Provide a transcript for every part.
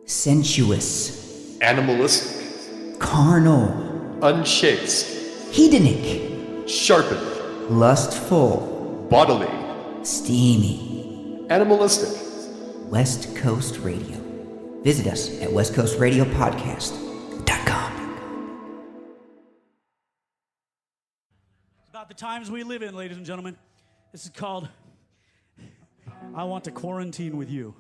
sensuous, animalistic, carnal, unchaste, hedonic, sharpened, lustful, bodily, steamy, animalistic. West Coast Radio. Visit us at westcoastradiopodcast.com. It's about the times we live in, ladies and gentlemen. This is called I Want to Quarantine with You.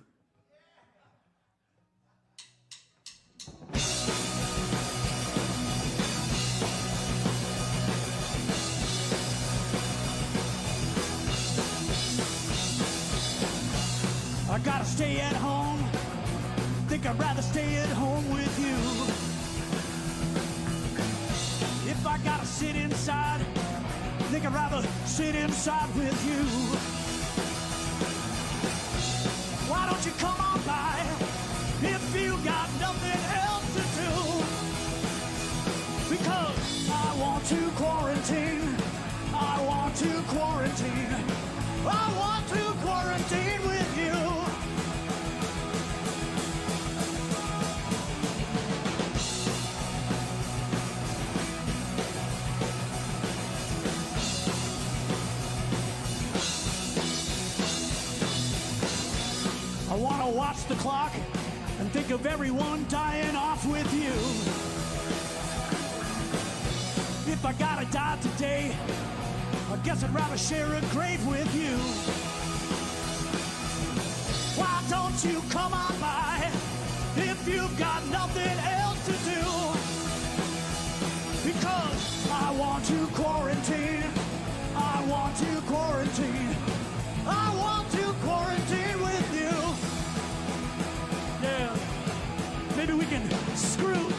I gotta stay at home. Think I'd rather stay at home with you. If I gotta sit inside, think I'd rather sit inside with you. Why don't you come on by if you got nothing else to do? Because I want to quarantine. I want to quarantine. I want to quarantine with you. I want to watch the clock and think of everyone dying off with you. If I gotta die today, I guess I'd rather share a grave with you. Why don't you come on by if you've got nothing else to do? Because I want to quarantine. I want to quarantine. I want to quarantine with you. Yeah. Maybe we can screw.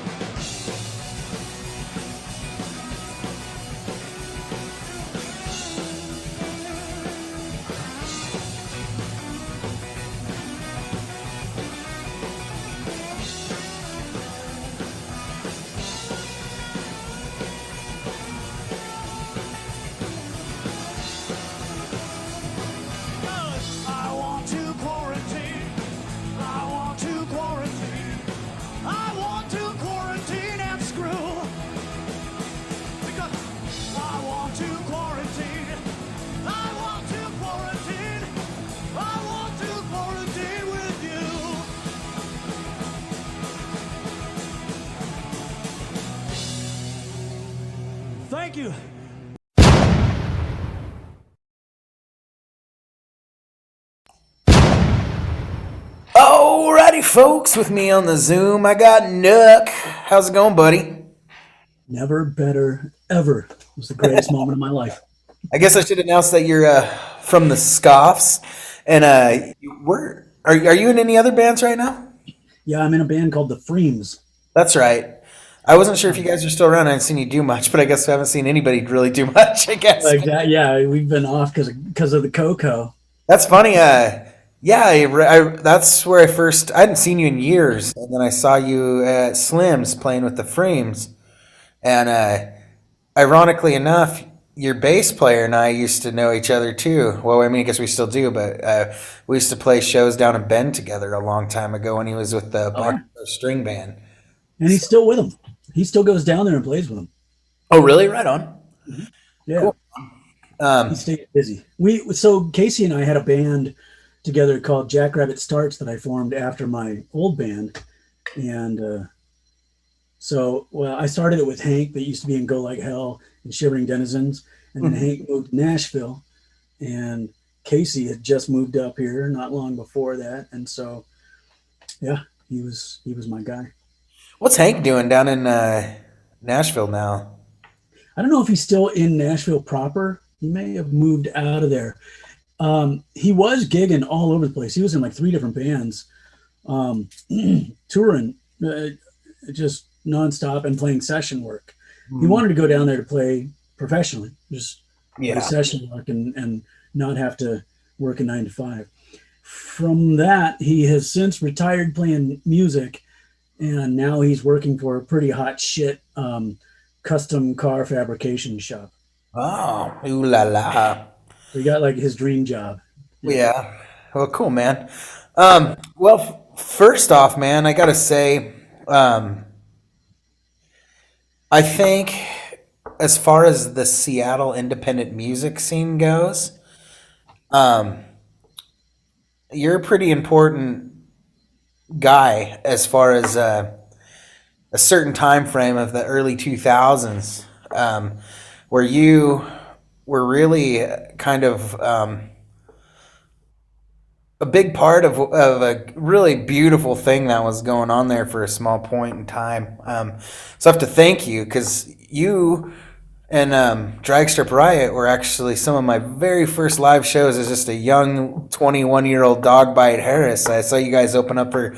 Thank you. Alrighty, folks, with me on the Zoom, I got Knuck. How's it going, buddy? Never better ever. It was the greatest moment of my life. I guess I should announce that you're from the Scoffs, and are you in any other bands right now? Yeah, I'm in a band called the Freams. That's right. I wasn't sure if you guys are still around. I haven't seen you do much, but I guess I haven't seen anybody really do much, I guess. Like that, yeah, we've been off because of the Coco. That's funny. That's where I hadn't seen you in years, and then I saw you at Slim's playing with the Freams, and ironically enough, your bass player and I used to know each other too. Well, I mean, I guess we still do, but we used to play shows down in Bend together a long time ago when he was with the string band. And he's still with them. He still goes down there and plays with them. Oh, really? Right on. Mm-hmm. Yeah. Cool. He stayed busy. So Casey and I had a band together called Jackrabbit Starts that I formed after my old band. And I started it with Hank that used to be in Go Like Hell and Shivering Denizens. And then Hank moved to Nashville. And Casey had just moved up here not long before that. And so, yeah, he was my guy. What's Hank doing down in Nashville now? I don't know if he's still in Nashville proper. He may have moved out of there. He was gigging all over the place. He was in like 3 different bands, touring just nonstop and playing session work. He wanted to go down there to play professionally, just play session work and not have to work a 9 to 5. From that, he has since retired playing music. And now he's working for a pretty hot shit custom car fabrication shop. Oh, ooh la la. So he got like his dream job. Yeah. Well, cool, man. Well, first off, man, I gotta say, I think as far as the Seattle independent music scene goes, um, you're a pretty important guy as far as a certain time frame of the early 2000s, where you were really kind of a big part of a really beautiful thing that was going on there for a small point in time. So I have to thank you because you and Drag Strip Riot were actually some of my very first live shows as just a young 21-year-old Dog Bite Harris. I saw you guys open up for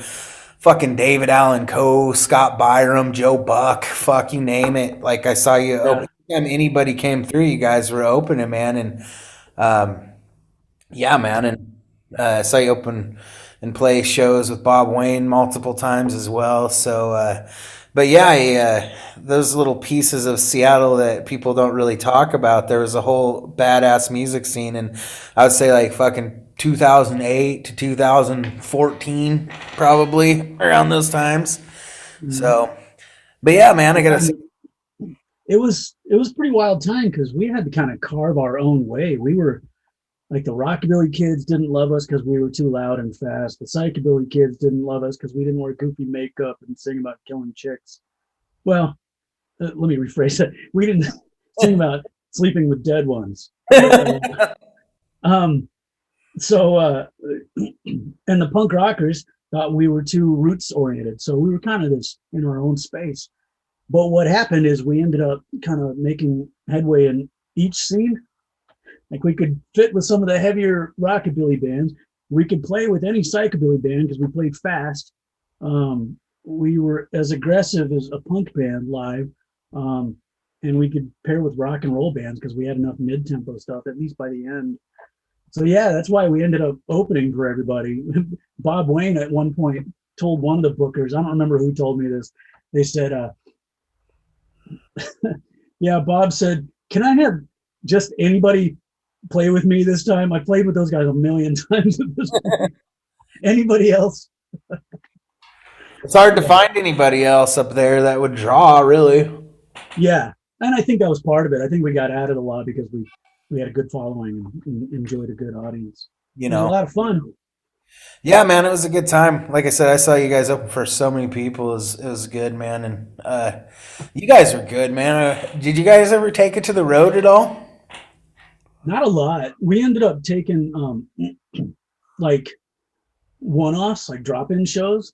fucking David Allen Coe, Scott Byram, Joe Buck, fuck you name it. Like I saw you open. Anytime anybody came through, you guys were opening, man. And yeah, man. And I saw you open and play shows with Bob Wayne multiple times as well. So, but yeah, those little pieces of Seattle that people don't really talk about. There was a whole badass music scene, and I would say like fucking 2008 to 2014, probably around those times. So, but yeah, man, I gotta say, It was a pretty wild time because we had to kind of carve our own way. We were like the rockabilly kids didn't love us because we were too loud and fast. The psychobilly kids didn't love us because we didn't wear goofy makeup and sing about killing chicks. Well, let me rephrase that. We didn't sing about sleeping with dead ones. Um, so, and the punk rockers thought we were too roots oriented. So we were kind of this in our own space. But what happened is we ended up kind of making headway in each scene. Like we could fit with some of the heavier rockabilly bands. We could play with any psychobilly band because we played fast. We were as aggressive as a punk band live. And we could pair with rock and roll bands because we had enough mid-tempo stuff, at least by the end. So yeah, that's why we ended up opening for everybody. Bob Wayne at one point told one of the bookers, I don't remember who told me this. They said, yeah, Bob said, can I have just anybody play with me this time? I played with those guys a million times at this point. Anybody else? it's hard to find anybody else up there that would draw, really. Yeah, and I think that was part of it. I think we got added a lot because we had a good following and enjoyed a good audience. You It know, was a lot of fun. yeah, man, it was a good time. Like I said, I saw you guys open for so many people. It was good, man. And you guys were good, man. Did you guys ever take it to the road at all? Not a lot. We ended up taking like one-offs, like drop-in shows.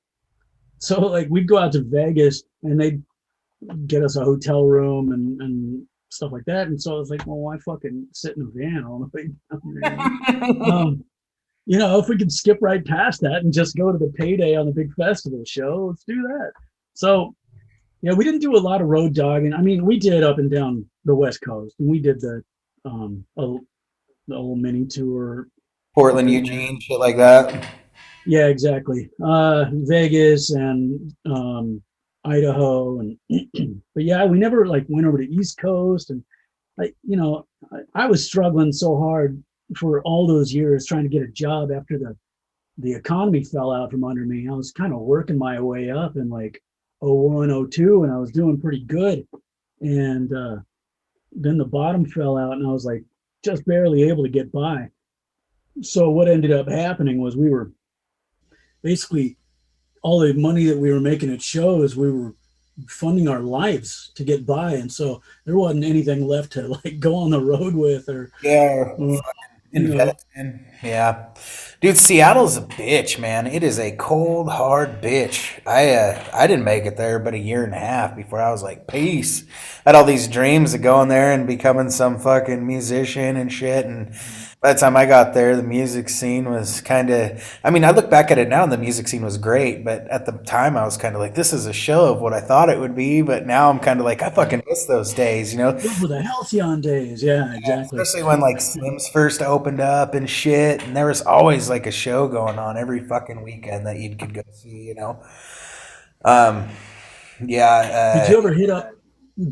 So like we'd go out to Vegas and they'd get us a hotel room and stuff like that. And so I was like, well, why fucking sit in a van all the way down there? If we could skip right past that and just go to the payday on the big festival show, let's do that. So yeah, we didn't do a lot of road dogging. I mean, we did up and down the West Coast, and we did the old mini tour. Portland, Eugene, shit like that. Yeah, exactly. Vegas and Idaho, and but yeah, we never like went over to East Coast, and I was struggling so hard for all those years trying to get a job after the economy fell out from under me. I was kind of working my way up in like 01, 02, and I was doing pretty good, and then the bottom fell out, and I was like just barely able to get by. So what ended up happening was we were basically all the money that we were making at shows, we were funding our lives to get by, and so there wasn't anything left to like go on the road with or Invest in. Yeah, dude, Seattle's a bitch, man. It is a cold, hard bitch. I didn't make it there but a year and a half before I was like, peace. I had all these dreams of going there and becoming some fucking musician and shit. And by the time I got there, the music scene was kind of. I mean, I look back at it now, and the music scene was great. But at the time, I was kind of like, this is a show of what I thought it would be. But now I'm kind of like, I fucking miss those days, you know. those were the halcyon days. Yeah, exactly. Especially when like Slims first opened up and shit, and there was always like a show going on every fucking weekend that you could go see, you know. Yeah. Did you ever hit up?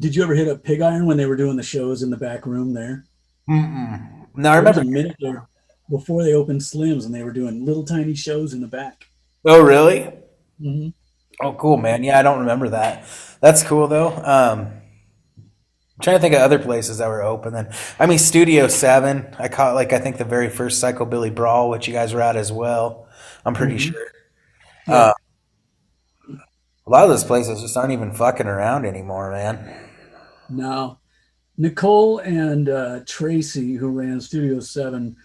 Did you ever hit up Pig Iron when they were doing the shows in the back room there? No, I There was remember. a minute there before they opened Slims, and they were doing little tiny shows in the back. Oh, really? Hmm. Oh, cool, man. Yeah, I don't remember that. That's cool though. I'm trying to think of other places that were open then. I mean, Studio 7. I caught like I think the very first Psychobilly Brawl, which you guys were at as well. I'm pretty Hmm. sure. Yeah. A lot of those places just aren't even fucking around anymore, man. No. Nicole and Tracy, who ran Studio 7,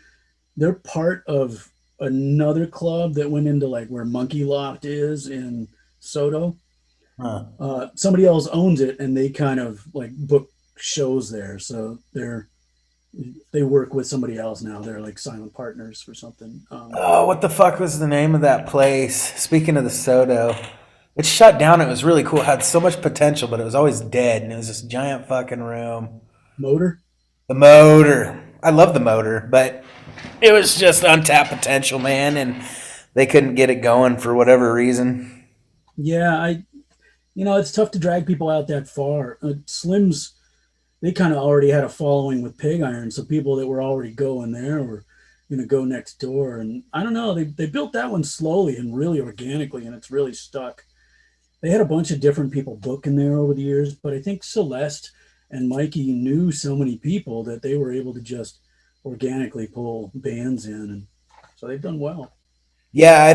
they're part of another club that went into like where Monkey Loft is in Soto. Huh. Somebody else owns it, and they kind of like book shows there. So they work with somebody else now. They're like silent partners for something. Oh, what the fuck was the name of that place? Speaking of the Soto, it shut down. It was really cool. It had so much potential, but it was always dead. And it was this giant fucking room. Motor. The Motor. I love the Motor, but it was just untapped potential, man. And they couldn't get it going for whatever reason. Yeah, it's tough to drag people out that far. Slims, they kind of already had a following with Pig Iron, so people that were already going there were going to go next door. And I don't know, they built that one slowly and really organically, and it's really stuck. They had a bunch of different people booking there over the years, but I think Celeste and Mikey knew so many people that they were able to just organically pull bands in, and so they've done well. Yeah, I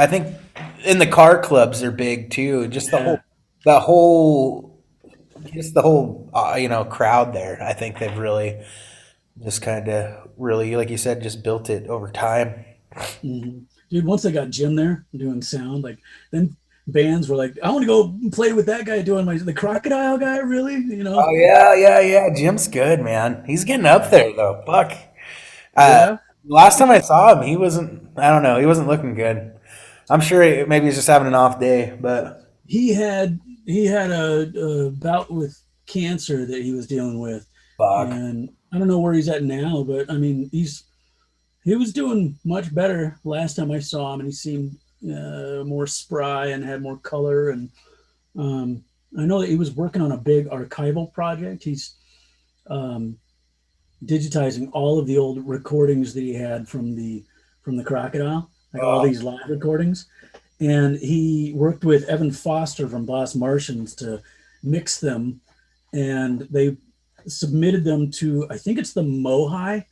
think in the car clubs they're big too. Just Yeah. the whole, just the whole, crowd there. I think they've really just kind of really, like you said, just built it over time. Mhm. Dude, once they got Jim there doing sound, like then bands were like, I want to go play with that guy doing the crocodile guy, really? Oh yeah. Jim's good, man. He's getting up there though. Fuck. Uh, Yeah. last time I saw him, he wasn't. I don't know. He wasn't looking good. I'm sure maybe he's just having an off day, but He had a bout with cancer that he was dealing with, fuck. and I don't know where he's at now, but I mean he was doing much better last time I saw him, and he seemed more spry and had more color. And um, I know that he was working on a big archival project. He's um, digitizing all of the old recordings that he had from the crocodile, like all Oh, these live recordings. And he worked with Evan Foster from Boss Martians to mix them, and they submitted them to, I think it's the Mohi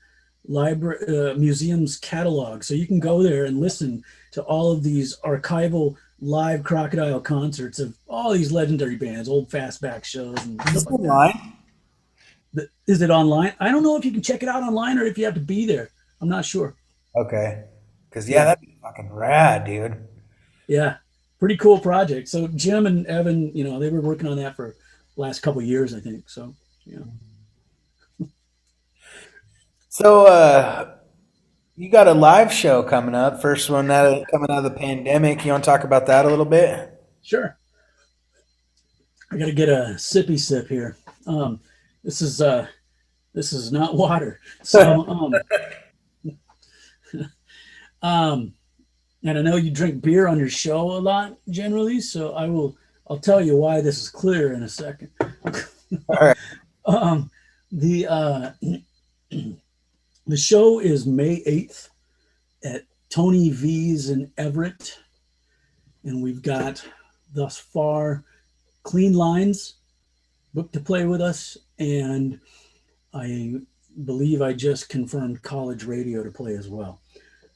Library Museum's catalog. So you can go there and listen to all of these archival live crocodile concerts of all these legendary bands, old fastback shows and is stuff this like that. online? Is it online? I don't know if you can check it out online or if you have to be there. I'm not sure. Okay. Because yeah, Yeah. that'd be fucking rad, dude. Yeah. Pretty cool project. So Jim and Evan, they were working on that for the last couple of years, I think. So, yeah. So, you got a live show coming up. First one coming out of the pandemic. You want to talk about that a little bit? Sure. I got to get a sippy sip here. Um, this is not water. So, um, and I know you drink beer on your show a lot generally, so I'll tell you why this is clear in a second. All right. Um, the the show is May 8th at Tony V's in Everett, and we've got thus far Clean Lines booked to play with us, and I believe I just confirmed College Radio to play as well.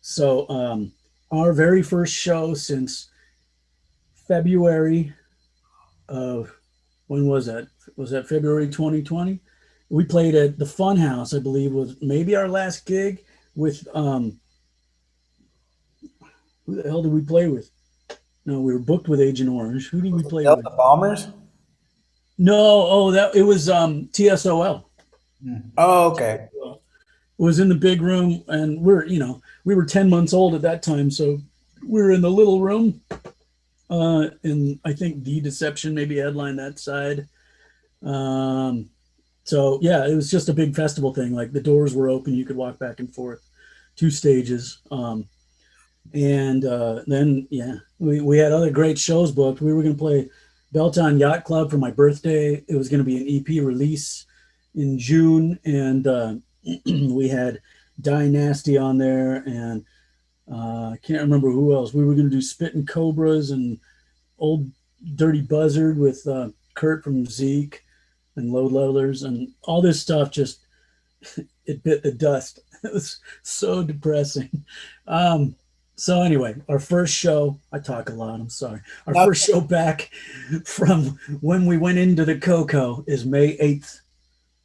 So our very first show since February of, when was that? Was that February 2020? We played at the Fun House, I believe, was maybe our last gig with who the hell did we play with? No, we were booked with Agent Orange. Who did we play with? Delta Bombers? No, that it was TSOL. Oh, okay. Was in the big room, and we were 10 months old at that time, so we were in the little room, and I think The Deception maybe headlined that side. So yeah, it was just a big festival thing. Like the doors were open, you could walk back and forth, two stages. And then yeah, we had other great shows booked. We were going to play Belton Yacht Club for my birthday. It was going to be an EP release in June, and we had Die Nasty on there, and I can't remember who else. We were going to do Spittin' Cobras and Old Dirty Buzzard with Kurt from Zeke and Low Levelers and all this stuff. Just it bit the dust. It was so depressing. So anyway, our first show, I talk a lot, I'm sorry. Our first show back from when we went into the Coco is May 8th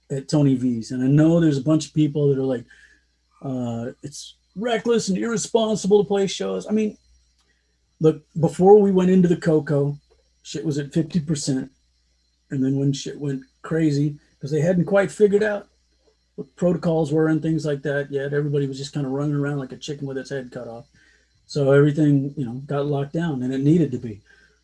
at Tony V's. And I know there's a bunch of people that are like, it's reckless and irresponsible to play shows. I mean, look, before we went into the Coco, shit was at 50%. And then when shit went crazy, because they hadn't quite figured out what protocols were and things like that yet, everybody was just kind of running around like a chicken with its head cut off. So everything, got locked down, and it needed to be.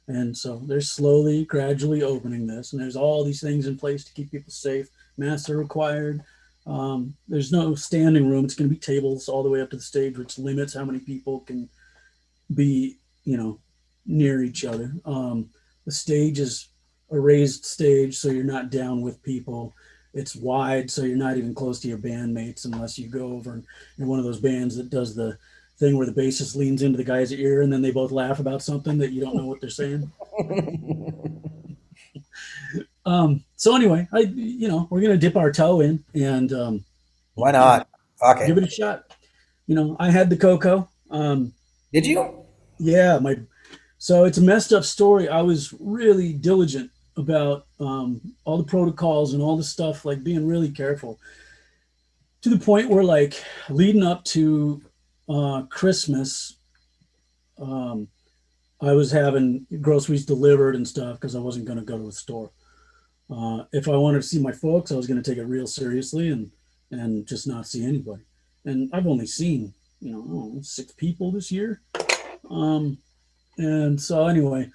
And so they're slowly, gradually opening this, and there's all these things in place to keep people safe. Masks are required. There's no standing room. It's going to be tables all the way up to the stage, which limits how many people can be, near each other. The stage is a raised stage, so you're not down with people. It's wide, so you're not even close to your bandmates unless you go over and you're one of those bands that does the thing where the bassist leans into the guy's ear and then they both laugh about something that you don't know what they're saying. So anyway, we're gonna dip our toe in and why not? Fuck it. Give it a shot. I had the Coco. Did you? Yeah, so it's a messed up story. I was really diligent about all the protocols and all the stuff, like being really careful to the point where, like, leading up to Christmas, I was having groceries delivered and stuff because I wasn't going to go to a store. If I wanted to see my folks, I was going to take it real seriously and just not see anybody. And I've only seen, 6 people this year. And so anyway,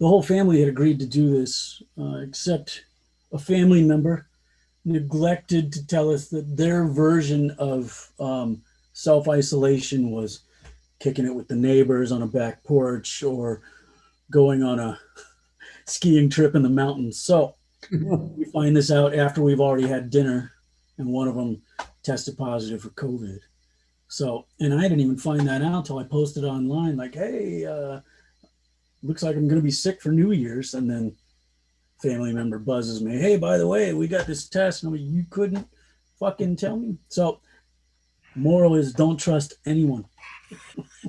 the whole family had agreed to do this, except a family member neglected to tell us that their version of self-isolation was kicking it with the neighbors on a back porch or going on a skiing trip in the mountains. So we find this out after we've already had dinner, and one of them tested positive for COVID. So, and I didn't even find that out until I posted online, like, hey, looks like I'm going to be sick for New Year's. And then family member buzzes me, hey, by the way, we got this test. And I'm like, you couldn't fucking tell me. So moral is don't trust anyone.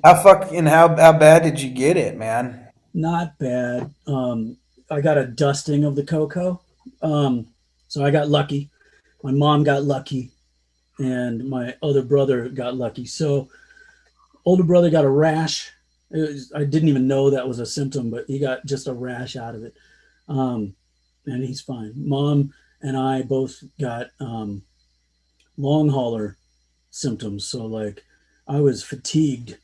How bad did you get it, man? Not bad. I got a dusting of the Coco. So I got lucky. My mom got lucky and my other brother got lucky. So older brother got a rash. I didn't even know that was a symptom, but he got just a rash out of it. And he's fine. Mom and I both got long hauler symptoms. So like I was fatigued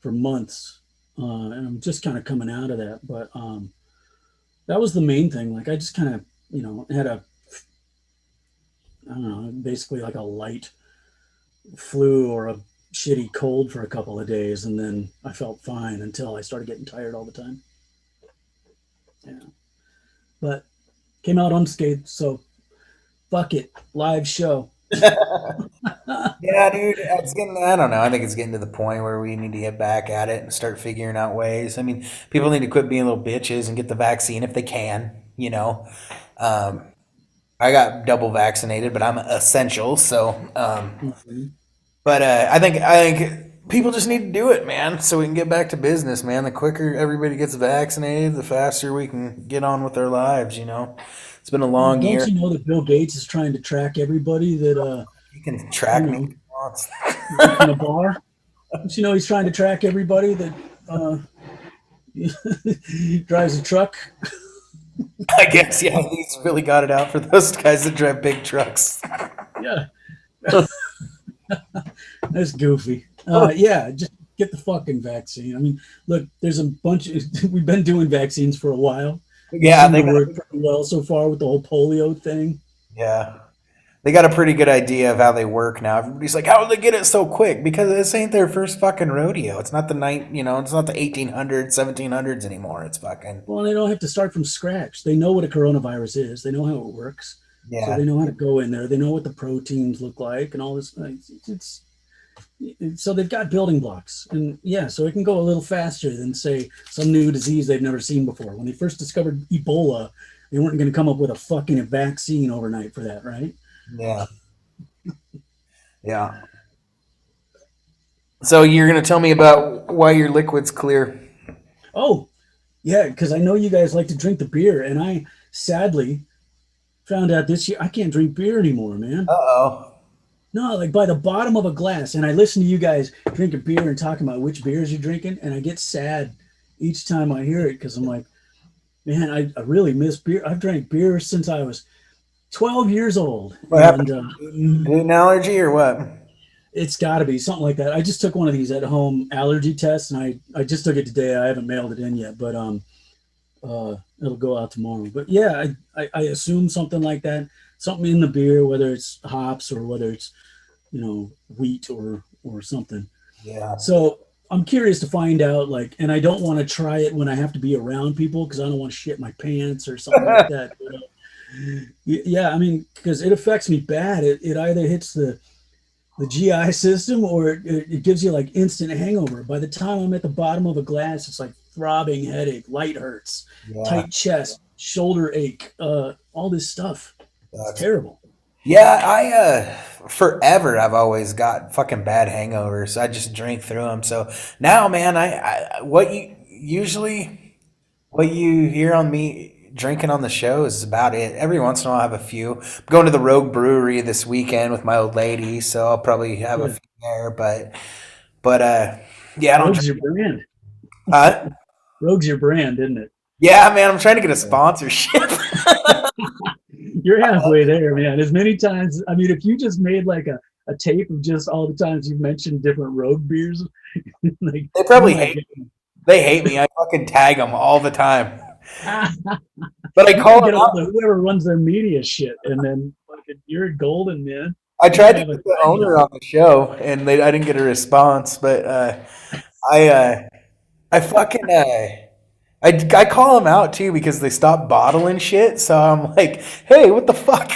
for months and I'm just kind of coming out of that. But that was the main thing. Like I just kind of, had basically like a light flu or a shitty cold for a couple of days, and then I felt fine until I started getting tired all the time. Yeah, but came out unscathed, so fuck it, live show. Yeah, dude, I don't know. I think it's getting to the point where we need to get back at it and start figuring out ways. I mean, people need to quit being little bitches and get the vaccine if they can, I got double vaccinated, but I'm essential, so But I think people just need to do it, man, so we can get back to business, man. The quicker everybody gets vaccinated, the faster we can get on with our lives. It's been a long year. Don't you know that Bill Gates is trying to track everybody that He can track me if he wants. in a bar? Don't you know he's trying to track everybody that drives a truck? I guess, yeah, he's really got it out for those guys that drive big trucks. Yeah. That's goofy. Yeah, just get the fucking vaccine. I mean, look, there's a bunch we've been doing vaccines for a while. Yeah, they work pretty well so far with the whole polio thing. Yeah. They got a pretty good idea of how they work now. Everybody's like, how did they get it so quick? Because this ain't their first fucking rodeo. It's not the it's not the 1800s, 1700s anymore. It's fucking. Well, they don't have to start from scratch. They know what a coronavirus is. They know how it works. Yeah. So they know how to go in there. They know what the proteins look like and all this. So they've got building blocks, and yeah, so it can go a little faster than say some new disease they've never seen before. When they first discovered Ebola, they weren't going to come up with a fucking vaccine overnight for that, right? Yeah. Yeah. So you're going to tell me about why your liquid's clear. Oh, yeah, because I know you guys like to drink the beer, and I sadly found out this year I can't drink beer anymore, man. Uh-oh. No, like by the bottom of a glass. And I listen to you guys drinking beer and talking about which beers you're drinking, and I get sad each time I hear it because I'm like, man, I really miss beer. I've drank beer since I was 12 years old. What And happened? Gluten allergy or what? it's got to be something like that. I just took one of these at home allergy tests, and I just took it today. I haven't mailed it in yet, but it'll go out tomorrow. But yeah, I assume something like that, something in the beer, whether it's hops or whether it's wheat or something. Yeah. So I'm curious to find out, like, and I don't want to try it when I have to be around people because I don't want to shit my pants or something like that. But, yeah, I mean, because it affects me bad. It either hits the GI system or it gives you like instant hangover. By the time I'm at the bottom of a glass, it's like throbbing headache, light hurts, tight chest, shoulder ache, all this stuff. It's terrible. Yeah, forever I've always got fucking bad hangovers. I just drink through them. So now, man, what you hear on me drinking on the show is about it. Every once in a while I have a few. I'm going to the Rogue Brewery this weekend with my old lady, so I'll probably have a few there. But yeah, I don't. Rogue's your brand. Huh? Rogue's your brand, isn't it? Yeah, man, I'm trying to get a sponsorship. You're halfway there, man. As many times, I mean, if you just made like a tape of just all the times you've mentioned different Rogue beers, like, They probably hate me. They hate me. I fucking tag them all the time. But I call them out. Whoever runs their media shit, and then fucking you're golden, man. I tried to get the owner on the show, and I didn't get a response. But I fucking I call them out too because they stopped bottling shit. So I'm like, hey, what the fuck?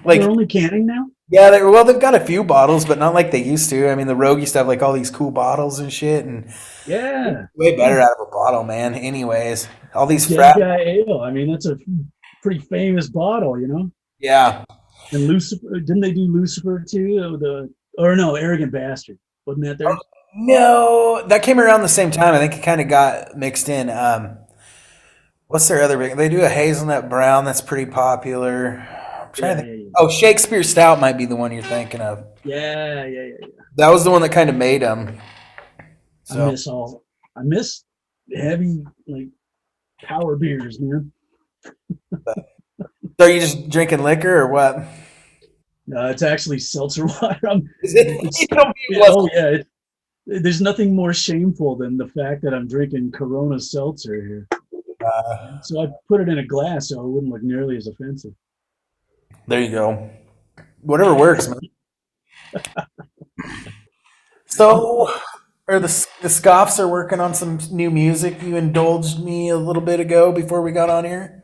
Like, they're only canning now? Yeah, they've got a few bottles, but not like they used to. I mean, the Rogue used to have like all these cool bottles and shit, and yeah, way better out of a bottle, man. Anyways, all these Dead Guy Ale. I mean, that's a pretty famous bottle, Yeah. And Lucifer, didn't they do Lucifer too? Arrogant Bastard, wasn't that there? No, that came around the same time. I think it kind of got mixed in. What's their other big? They do a hazelnut brown that's pretty popular. I'm trying to think. Yeah. Oh, Shakespeare Stout might be the one you're thinking of. Yeah. That was the one that kind of made them. So. I miss heavy like power beers, man. So are you just drinking liquor or what? No, it's actually seltzer water. Is it? There's nothing more shameful than the fact that I'm drinking Corona seltzer here. So I put it in a glass so it wouldn't look nearly as offensive. There you go. Whatever works, man. So, the Scoffs are working on some new music. You indulged me a little bit ago before we got on here.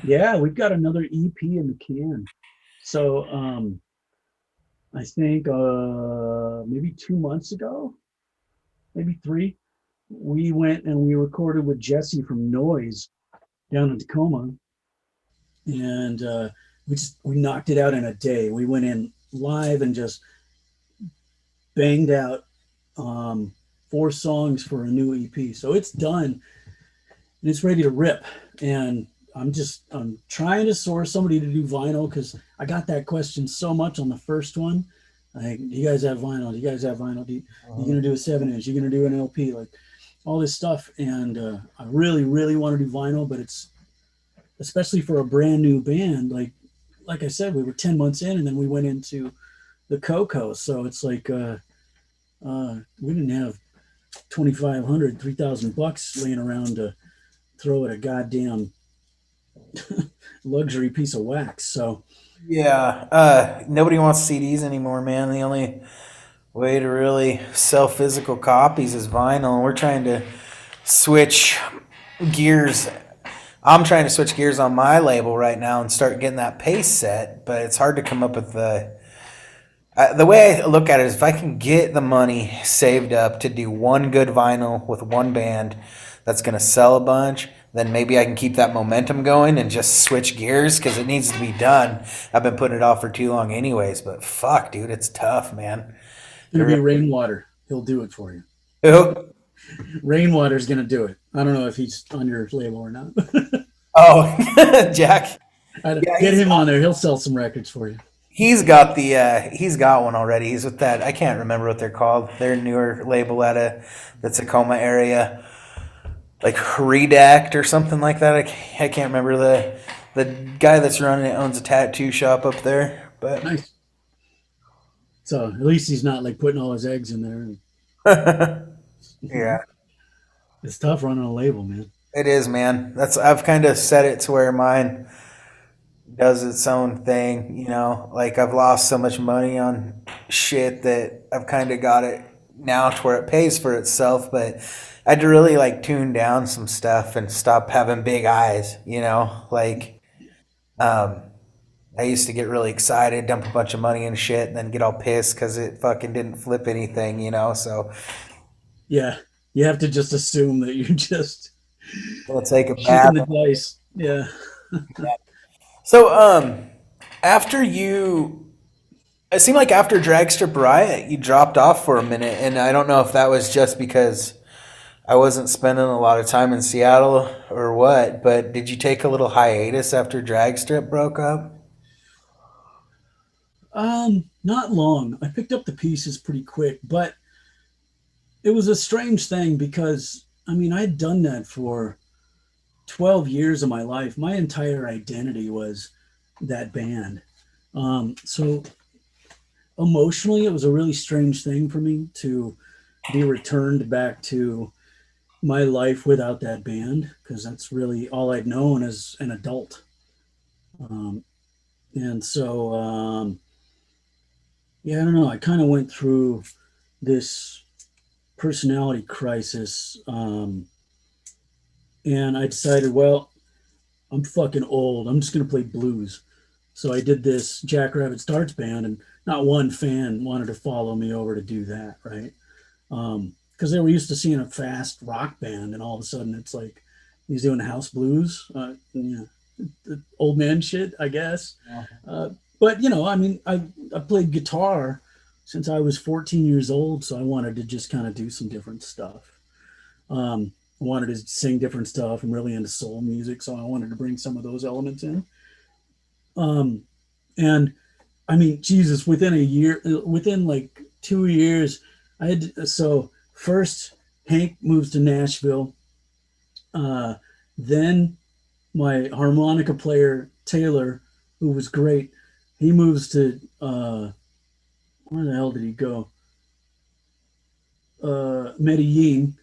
Yeah, we've got another EP in the can. So, I think maybe 2 months ago, maybe 3, we went and we recorded with Jesse from Noise down in Tacoma, and we knocked it out in a day. We went in live and just banged out 4 songs for a new EP. So it's done and it's ready to rip. And I'm trying to source somebody to do vinyl because I got that question so much on the first one. Like, do you guys have vinyl? Do you guys have vinyl? You gonna do a 7-inch? You gonna do an LP? Like all this stuff. And I really, really want to do vinyl, but it's especially for a brand new band. Like I said, we were 10 months in, and then we went into the Coco. So it's like we didn't have $2,500, $3,000 laying around to throw at a goddamn luxury piece of wax. So yeah, nobody wants CDs anymore, man. The only way to really sell physical copies is vinyl. We're trying to switch gears. I'm trying to switch gears on my label right now and start getting that pace set, but it's hard to come up with The way I look at it is if I can get the money saved up to do one good vinyl with one band that's going to sell a bunch, then maybe I can keep that momentum going and just switch gears because it needs to be done. I've been putting it off for too long anyways, but fuck, dude, it's tough, man. It'll be Rainwater. He'll do it for you. Who? Rainwater's going to do it. I don't know if he's on your label or not. Oh, Jack. Get him on there. He'll sell some records for you. He's got one already. He's with that. I can't remember what they're called. They're a newer label out of the Tacoma area, like Redact or something like that. I can't remember the guy that's running it owns a tattoo shop up there. But nice. So at least he's not like putting all his eggs in there. Yeah, it's tough running a label, man. It is, man. I've kind of set it to where mine does its own thing, you know. Like I've lost so much money on shit that I've kind of got it now to where it pays for itself. But I had to really like tune down some stuff and stop having big eyes, you know. Like, I used to get really excited, dump a bunch of money in shit, and then get all pissed because it fucking didn't flip anything, you know. So yeah, you have to just assume that you're just we'll take a shooting the dice. Yeah. So, after it seemed like after Drag Strip Riot, you dropped off for a minute, and I don't know if that was just because I wasn't spending a lot of time in Seattle or what, but did you take a little hiatus after Drag Strip broke up? Not long. I picked up the pieces pretty quick, but it was a strange thing because, I mean, I had done that for 12 years of my life. My entire identity was that band. So emotionally, it was a really strange thing for me to be returned back to my life without that band, because that's really all I'd known as an adult. And so, yeah, I don't know. I kind of went through this personality crisis. And I decided, well, I'm fucking old. I'm just going to play blues. So I did this Jackrabbit Starts band, and not one fan wanted to follow me over to do that, right? Because they were used to seeing a fast rock band, and all of a sudden it's like he's doing house blues, the old man shit, I guess. But, you know, I mean, I played guitar since I was 14 years old, so I wanted to just kind of do some different stuff. I wanted to sing different stuff. I'm really into soul music, so I wanted to bring some of those elements in. And I mean, Jesus, within like 2 years, so first Hank moves to Nashville. Then my harmonica player, Taylor, who was great, he moves to, where the hell did he go? Medellin.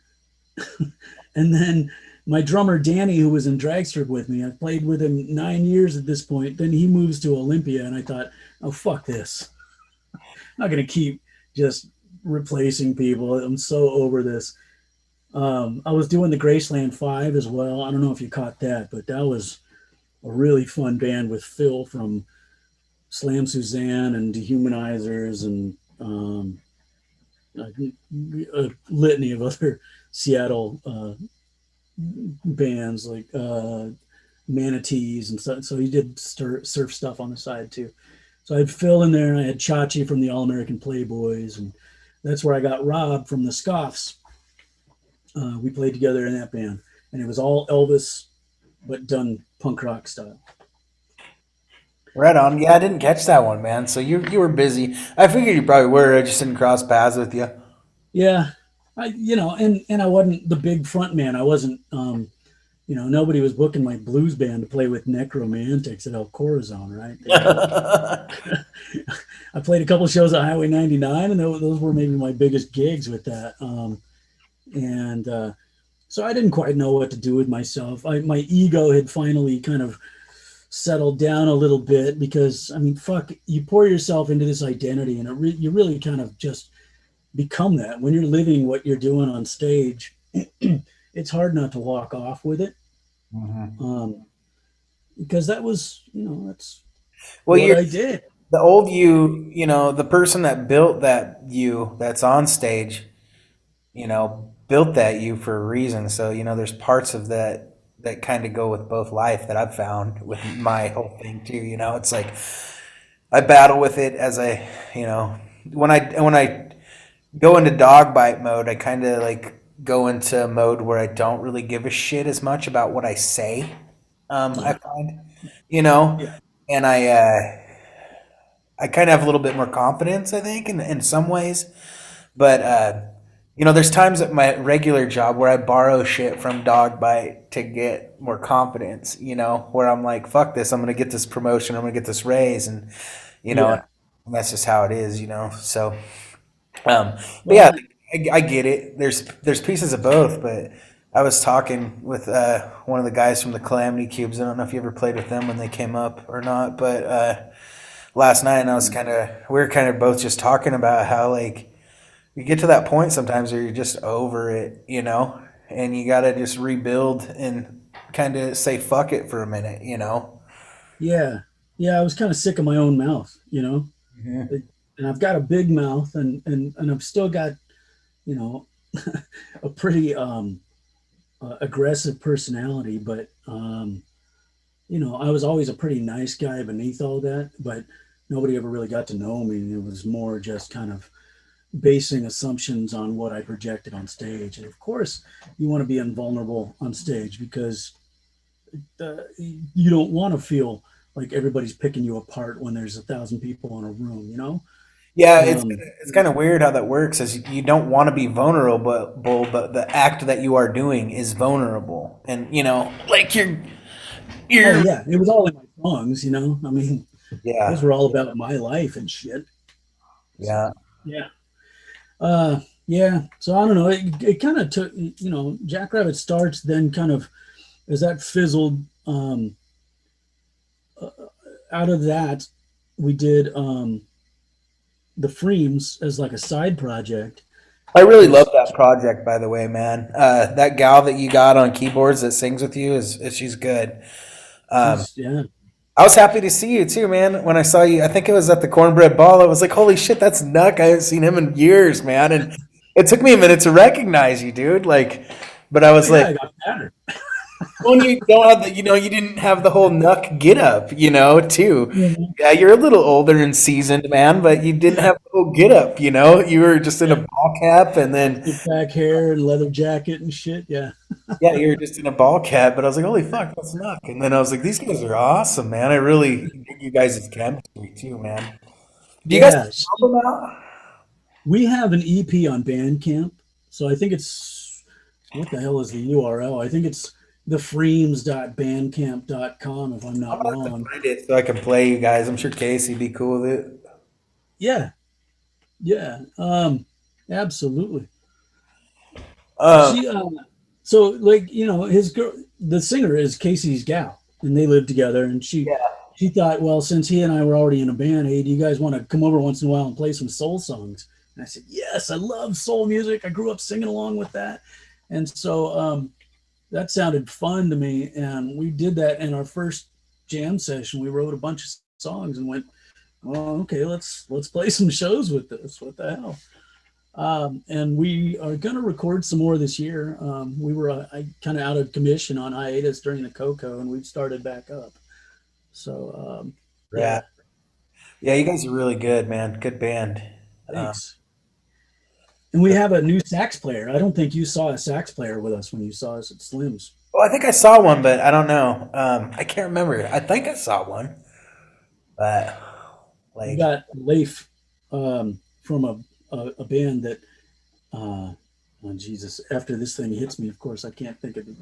And then my drummer, Danny, who was in Drag Strip with me, I've played with him 9 years at this point. Then he moves to Olympia, and I thought, oh, fuck this. I'm not going to keep just replacing people. I'm so over this. I was doing the Graceland 5 as well. I don't know if you caught that, but that was a really fun band with Phil from Slam Suzanne and Dehumanizers and a litany of other Seattle bands like Manatees and stuff. So he did surf stuff on the side too. So I had Phil in there. I had Chachi from the All American Playboys, and that's where I got Rob from the Scoffs. We played together in that band, and it was all Elvis, but done punk rock style. Right on. Yeah, I didn't catch that one, man. So you were busy. I figured you probably were. I just didn't cross paths with you. Yeah, and I wasn't the big front man. I wasn't, nobody was booking my blues band to play with Necromantics at El Corazon, right? I played a couple shows at Highway 99, and those were maybe my biggest gigs with that. So I didn't quite know what to do with myself. My ego had finally kind of settled down a little bit because, I mean, fuck, you pour yourself into this identity, and you really kind of just become that. When you're living what you're doing on stage, it's hard not to walk off with it. Mm-hmm. Because that was, that's what I did. the old you, the person that built that you that's on stage, built that you for a reason. So, there's parts of that kind of go with both life that I've found with my whole thing too. It's like I battle with it as when I go into dog bite mode, I kind of like go into a mode where I don't really give a shit as much about what I say. I Yeah. find, you know, Yeah. and I kind of have a little bit more confidence, I think, in some ways. But there's times at my regular job where I borrow shit from Dog Bite to get more confidence. Where I'm like, fuck this, I'm gonna get this promotion, I'm gonna get this raise, and Yeah. and that's just how it is. So, um, but yeah, Well, I get it. There's pieces of both, but I was talking with one of the guys from the Calamity Cubes. I don't know if you ever played with them when they came up or not, but last night, and we were kind of both just talking about how like you get to that point sometimes where you're just over it, and you got to just rebuild and kind of say fuck it for a minute. yeah. Yeah. I was kind of sick of my own mouth, Mhm. and I've got a big mouth and I've still got, you know, a pretty aggressive personality, but I was always a pretty nice guy beneath all that, but nobody ever really got to know me. It was more just kind of basing assumptions on what I projected on stage. And of course, you want to be invulnerable on stage because you don't want to feel like everybody's picking you apart when there's 1,000 people in a room. Yeah, it's Um, it's kind of weird how that works. Is you don't want to be vulnerable, but the act that you are doing is vulnerable, and like oh you're yeah, it was all in my songs. I mean, those yeah, were all about my life and shit. So yeah. yeah. Yeah. So I don't know. It kind of took, Jackrabbit starts, then kind of as that fizzled, uh, out of that, we did the Freams as like a side project. I really love Which that project, by the way, man. That gal that you got on keyboards that sings with you is she's good. Um, she's, yeah. I was happy to see you too, man. When I saw you, I think it was at the Cornbread Ball. I was like, "Holy shit, that's Knuck!" I haven't seen him in years, man. And it took me a minute to recognize you, dude. Like, but I Oh was yeah, like, I got better. when you don't have you didn't have the whole Knuck get up, too. Mhm. Yeah, you're a little older and seasoned, man, but you didn't have the whole get up. You were just in a Yeah. ball cap, and then Slick back hair and leather jacket and shit. Yeah. yeah, you were just in a ball cap. But I was like, holy fuck, that's Knuck. And then I was like, these guys are awesome, man. I really dig you guys' chemistry too, man. Do you guys have Yeah. an album out? We have an EP on Bandcamp. So I think it's, what the hell is the URL? I think it's thefreams.bandcamp.com if I'm I'm not gonna have to wrong. find it so I can play you guys. I'm sure Casey'd be cool with it. Yeah. Yeah. Absolutely. Um, She so like, his girl, the singer is Casey's gal, and they live together, and she thought, well, since he and I were already in a band, hey, do you guys want to come over once in a while and play some soul songs? And I said, yes, I love soul music. I grew up singing along with that. And so that sounded fun to me, and we did that in our first jam session. We wrote a bunch of songs and went, oh, okay, let's play some shows with this. What the hell? And we are going to record some more this year. We were kind of out of commission on hiatus during the Coco, and we've started back up. So yeah, yeah, yeah, you guys are really good, man. Good band. thanks. And we have a new sax player. I don't think you saw a sax player with us when you saw us at Slim's. Well, I think I saw one, but I don't know. I can't remember. I think I saw one, but We like, got Leif from a band that, oh Jesus, after this thing hits me, of course, I can't think of it.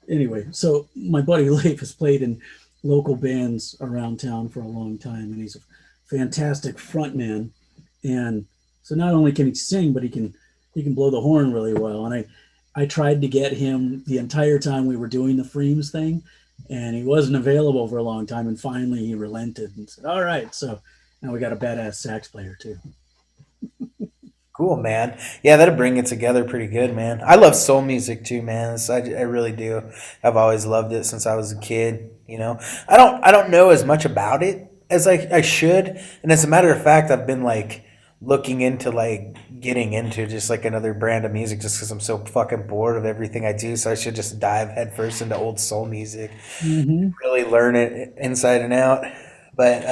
Anyway, so my buddy Leif has played in local bands around town for a long time, and he's a fantastic frontman. And so not only can he sing, but he can blow the horn really well. And I tried to get him the entire time we were doing the Freams thing, and he wasn't available for a long time. And finally, he relented and said, "All right." So now we got a badass sax player too. cool, man. Yeah, that'll bring it together pretty good, man. I love soul music too, man. I really do. I've always loved it since I was a kid. I don't know as much about it, as I should. And as a matter of fact, I've been like looking into like getting into just like another brand of music just because I'm so fucking bored of everything I do. So I should just dive headfirst into old soul music, Mm-hmm. really learn it inside and out. But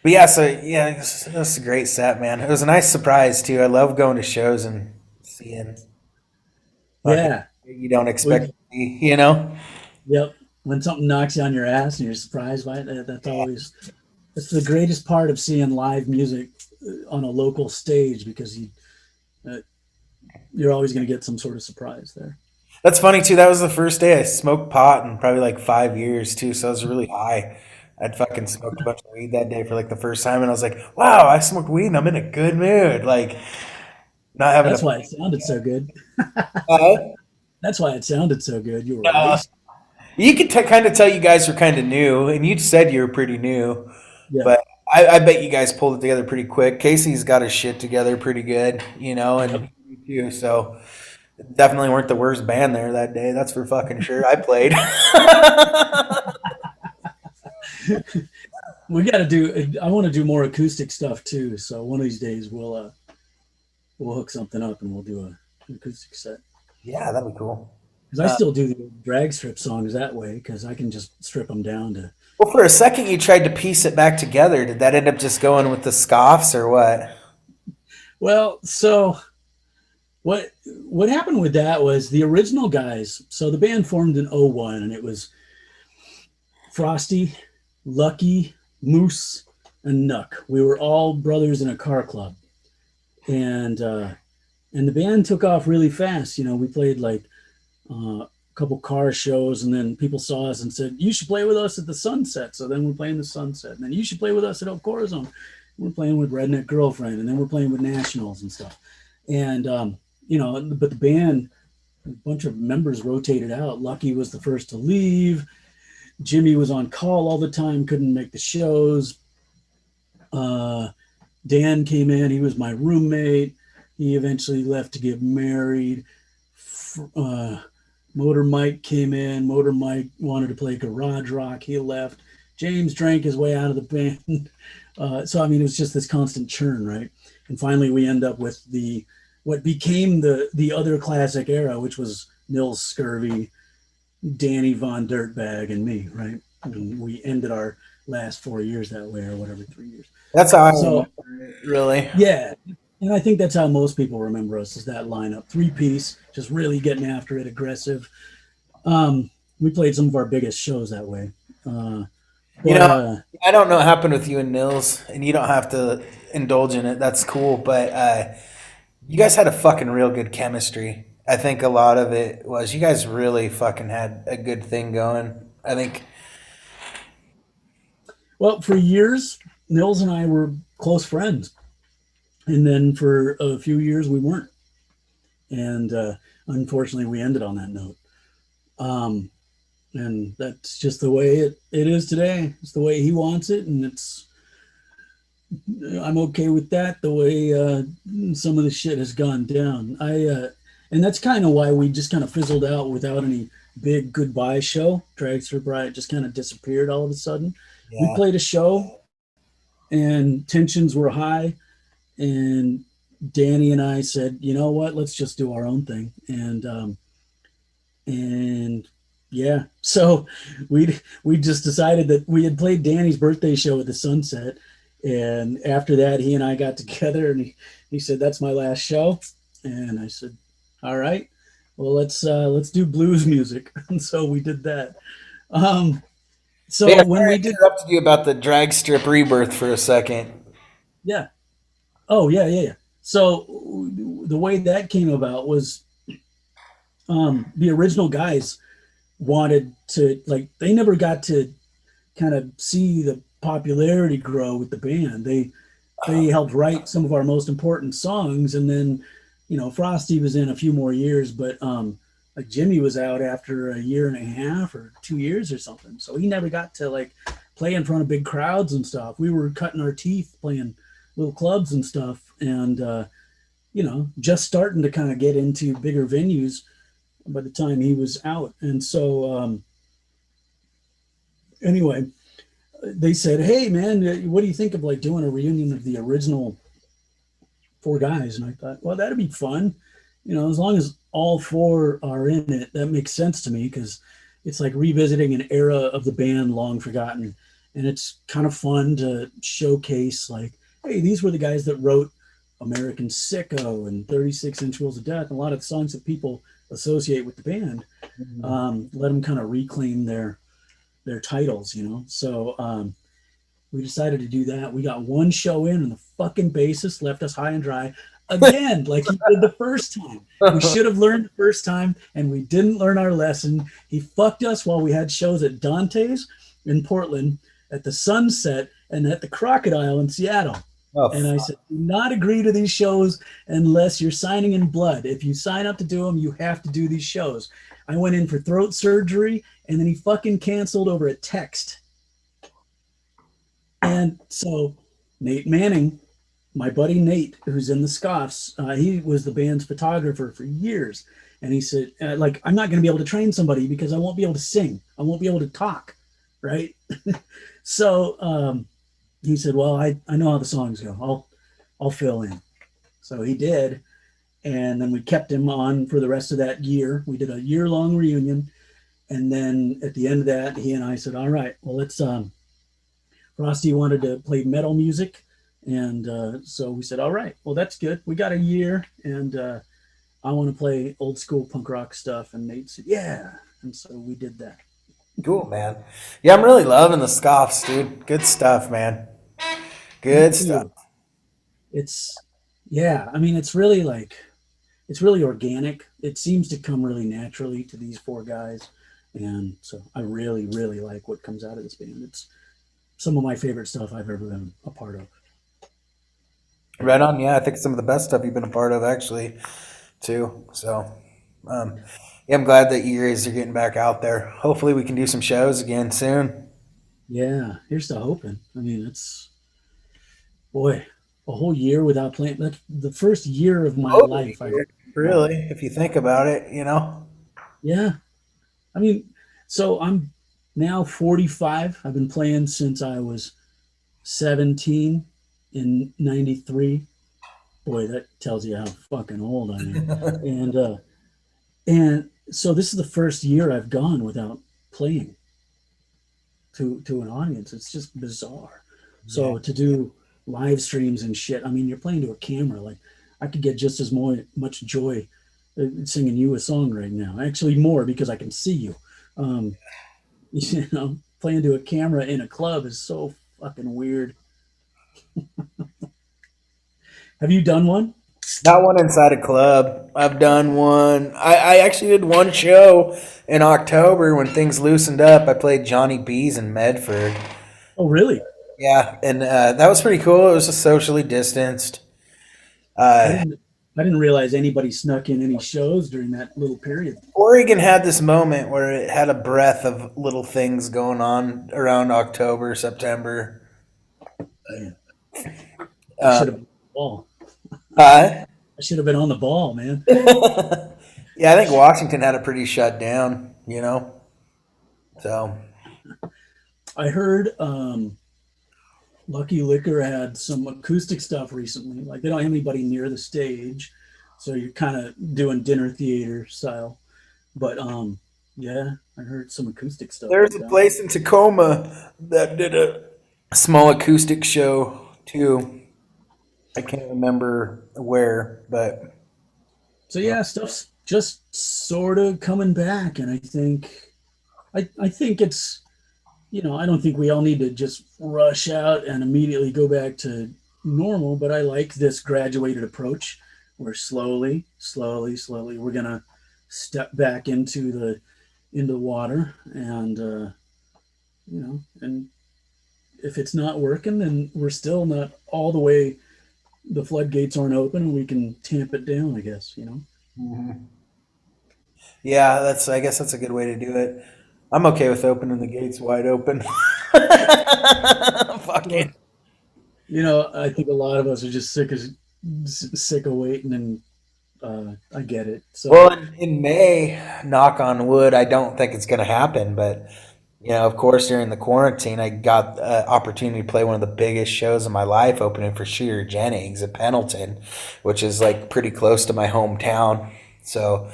yeah, so yeah, that's a great set, man. It was a nice surprise too. I love going to shows and seeing fucking Yeah. you don't expect We, to see, you know? yep. When something knocks you on your ass and you're surprised by it, that's the greatest part of seeing live music on a local stage because uh, you're always going to get some sort of surprise there. That's funny too. That was the first day I smoked pot in probably like 5 years too. So I was really high. I'd fucking smoked a bunch of weed that day for like the first time, and I was like, "Wow, I smoked weed and I'm in a good mood." Like not having That's why it sounded so good. uh, That's why it sounded so good. You were no. wasted. You could kind of tell you guys were kind of new, and you said you were pretty new, Yeah. but I bet you guys pulled it together pretty quick. Casey's got his shit together pretty good, you know, Yep. and you too. So definitely weren't the worst band there that day. That's for fucking sure. I played. We got to do. I want to do more acoustic stuff too. So one of these days we'll hook something up and we'll do an acoustic set. Yeah, that'd be cool. Because I still do the drag strip songs that way because I can just strip them down to. Well, for a second, you tried to piece it back together. Did that end up just going with the Scoffs or what? Well, so what happened with that was the original guys. So the band formed in '01, and it was Frosty, Lucky, Moose, and Knuck. We were all brothers in a car club, and the band took off really fast. You know, we played like a couple car shows, and then people saw us and said, "You should play with us at the Sunset." So then we're playing the Sunset, and then you should play with us at El Corazon. We're playing with Redneck Girlfriend, and then we're playing with Nationals and stuff. And you know, but the band, a bunch of members rotated out. Lucky was the first to leave. Jimmy was on call all the time, couldn't make the shows. Dan came in, he was my roommate. He eventually left to get married. Motor Mike came in. Motor Mike wanted to play garage rock. He left. James drank his way out of the band. So I mean, it was just this constant churn, right? And finally, we end up with what became the other classic era, which was Nils Scurvy, Danny Von Dirtbag, and me, right? I mean, we ended our last 4 years that way, or whatever, 3 years. That's how I So remember it, really. yeah, and I think that's how most people remember us, is that lineup, three-piece, just really getting after it, aggressive. We played some of our biggest shows that way. You know, I don't know what happened with you and Nils, and you don't have to indulge in it. That's cool, but you guys had a fucking real good chemistry. I think a lot of it was you guys really fucking had a good thing going. I think. Well, for years, Nils and I were close friends, and then for a few years we weren't, and unfortunately, we ended on that note. And that's just the way it is today. It's the way he wants it, and I'm okay with that. The way some of the shit has gone down, and that's kind of why we just kind of fizzled out without any big goodbye show. Drag Strip Riot just kind of disappeared all of a sudden. We Yeah. played a show, and tensions were high, and Danny and I said, you know what, let's just do our own thing, and yeah, so we just decided that we had played Danny's birthday show at the Sunset, and after that, he and I got together, and he said, "That's my last show," and I said, "All right, well let's do blues music," and so we did that. So Yeah, when sorry, we I did, interrupted you about the drag strip rebirth for a second. yeah, oh yeah. So the way that came about was the original guys wanted to, like, they never got to kind of see the popularity grow with the band. They helped write some of our most important songs, and then, you know, Frosty was in a few more years, but like Jimmy was out after a year and a half or 2 years or something, so he never got to like play in front of big crowds and stuff. We were cutting our teeth playing little clubs and stuff, and you know, just starting to kind of get into bigger venues by the time he was out. And so anyway, they said, "Hey, man, what do you think of like doing a reunion of the original four guys?" And I thought, well, that'd be fun. As long as all four are in it, that makes sense to me because it's like revisiting an era of the band long forgotten. And it's kind of fun to showcase, like, hey, these were the guys that wrote American Sicko and 36-inch Rules of Death, and a lot of the songs that people associate with the band. Let them kind of reclaim their titles, So we decided to do that. We got one show in, and the fucking bassist left us high and dry again, like he did the first time. We should have learned the first time, and we didn't learn our lesson. He fucked us while we had shows at Dante's in Portland, at the Sunset, and at the Crocodile in Seattle. And I said, do not agree to these shows unless you're signing in blood. If you sign up to do them, you have to do these shows. I went in for throat surgery, and then he fucking canceled over a text. And so Nate Manning, my buddy Nate, who's in the Scoffs, he was the band's photographer for years. And he said, I'm not going to be able to train somebody because I won't be able to sing. I won't be able to talk, right? So he said, well, I know how the songs go. I'll fill in. So he did. And then we kept him on for the rest of that year. We did a year-long reunion. And then at the end of that, he and I said, all right, well, let's Frosty wanted to play metal music. And so we said, all right, well, that's good. We got a year, and I want to play old school punk rock stuff. And Nate said, yeah. And so we did that. Cool, man. Yeah, I'm really loving the Scoffs, dude. Good stuff, man. Good stuff. It's really it's really organic. It seems to come really naturally to these four guys. And so I really, really like what comes out of this band. It's some of my favorite stuff I've ever been a part of. Right on. Yeah, I think some of the best stuff you've been a part of, actually, too. So, yeah, I'm glad that you guys are getting back out there. Hopefully we can do some shows again soon. Yeah, here's to hoping. I mean, it's, boy, a whole year without playing. That's the first year of my life. Really, if you think about it, Yeah. I mean, so I'm now 45. I've been playing since I was 17 in 93. Boy, that tells you how fucking old I am. And so this is the first year I've gone without playing to an audience. It's just bizarre. So to do live streams and shit, I mean, you're playing to a camera. Like, I could get just as much joy singing you a song right now. Actually, more, because I can see you. Playing to a camera in a club is so fucking weird. Have you done one? Not one inside a club. I've done one. I actually did one show in October when things loosened up. I played Johnny B's in Medford. Oh, really? Yeah, and that was pretty cool. It was just socially distanced. I didn't realize anybody snuck in any shows during that little period. Oregon had this moment where it had a breath of little things going on around October, September. I should have been on the ball. I should have been on the ball, man. Yeah, I think Washington had it pretty shut down, So I heard Lucky Liquor had some acoustic stuff recently. Like, they don't have anybody near the stage, so you're kind of doing dinner theater style. But yeah, I heard some acoustic stuff. There's a place in Tacoma that did a small acoustic show too. I can't remember where, but so yeah, stuff's just sort of coming back, and I think it's, I don't think we all need to just rush out and immediately go back to normal, but I like this graduated approach where slowly we're gonna step back into the water, and and if it's not working, then we're still not all the way. The floodgates aren't open, and we can tamp it down, I guess. Mm-hmm. Yeah, I guess that's a good way to do it. I'm okay with opening the gates wide open. Fuck it. I think a lot of us are just sick of waiting, and I get it. So, well, in May, knock on wood, I don't think it's going to happen, but Of course, during the quarantine, I got the opportunity to play one of the biggest shows of my life, opening for Sheer Jennings at Pendleton, which is like pretty close to my hometown. So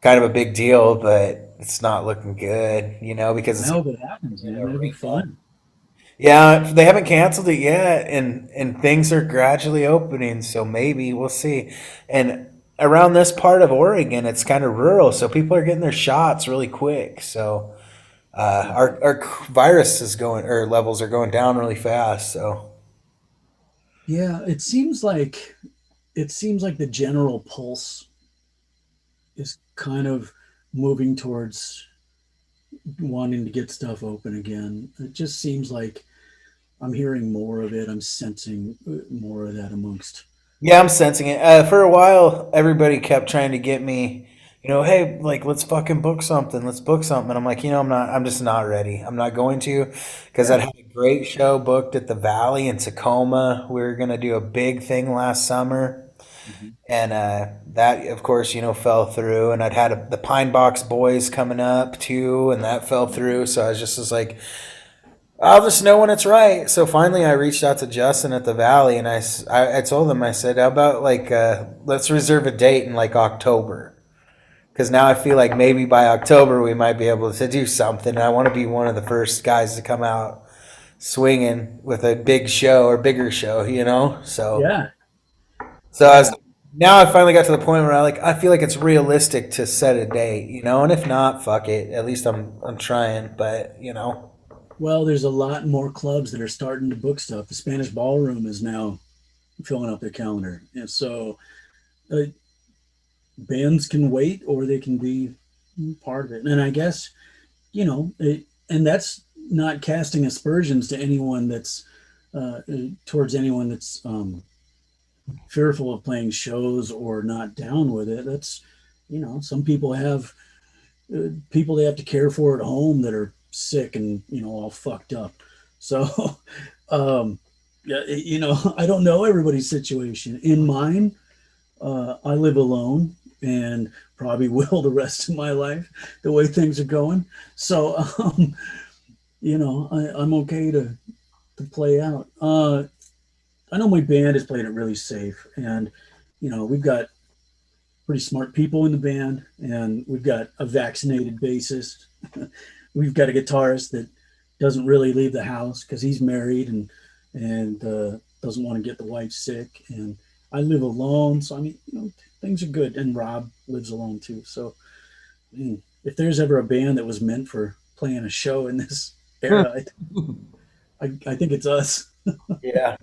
kind of a big deal, but it's not looking good, because I it's hope it happens, man. That'd be fun. yeah, they haven't canceled it yet, and things are gradually opening, so maybe we'll see. And around this part of Oregon, it's kind of rural, so people are getting their shots really quick. So our virus is going or levels are going down really fast. So Yeah, it seems like the general pulse is kind of moving towards wanting to get stuff open again. It just seems like I'm hearing more of it. I'm sensing more of that amongst. yeah, I'm sensing it. For a while, everybody kept trying to get me, hey, like let's fucking book something. Let's book something. And I'm like, I'm not. I'm just not ready. I'm not going to, because Yeah. I'd had a great show booked at the Valley in Tacoma. We were gonna do a big thing last summer, Mhm. and that, of course, fell through. And I'd had the Pine Box Boys coming up too, and that fell through. So I was like, I'll just know when it's right. So finally, I reached out to Justin at the Valley, and I told him, I said, how about like let's reserve a date in like October, because now I feel like maybe by October we might be able to do something. I want to be one of the first guys to come out swinging with a big show or bigger show. So Yeah. so I was, Yeah. now I finally got to the point where I feel like it's realistic to set a date. And if not, fuck it. At least I'm trying, but. Well, there's a lot more clubs that are starting to book stuff. The Spanish Ballroom is now filling up their calendar. And so uh, bands can wait or they can be part of it. And I guess, and that's not casting aspersions to anyone that's towards anyone that's fearful of playing shows or not down with it. That's, some people have people they have to care for at home that are sick and, all fucked up. So, yeah, I don't know everybody's situation. In mine, I live alone and probably will the rest of my life, the way things are going. So, I'm okay to play out. I know my band is playing it really safe, and we've got pretty smart people in the band, and we've got a vaccinated bassist. We've got a guitarist that doesn't really leave the house because he's married and doesn't want to get the wife sick. And I live alone, so I mean, things are good. And Rob lives alone too. So, I mean, if there's ever a band that was meant for playing a show in this era, I think it's us. Yeah,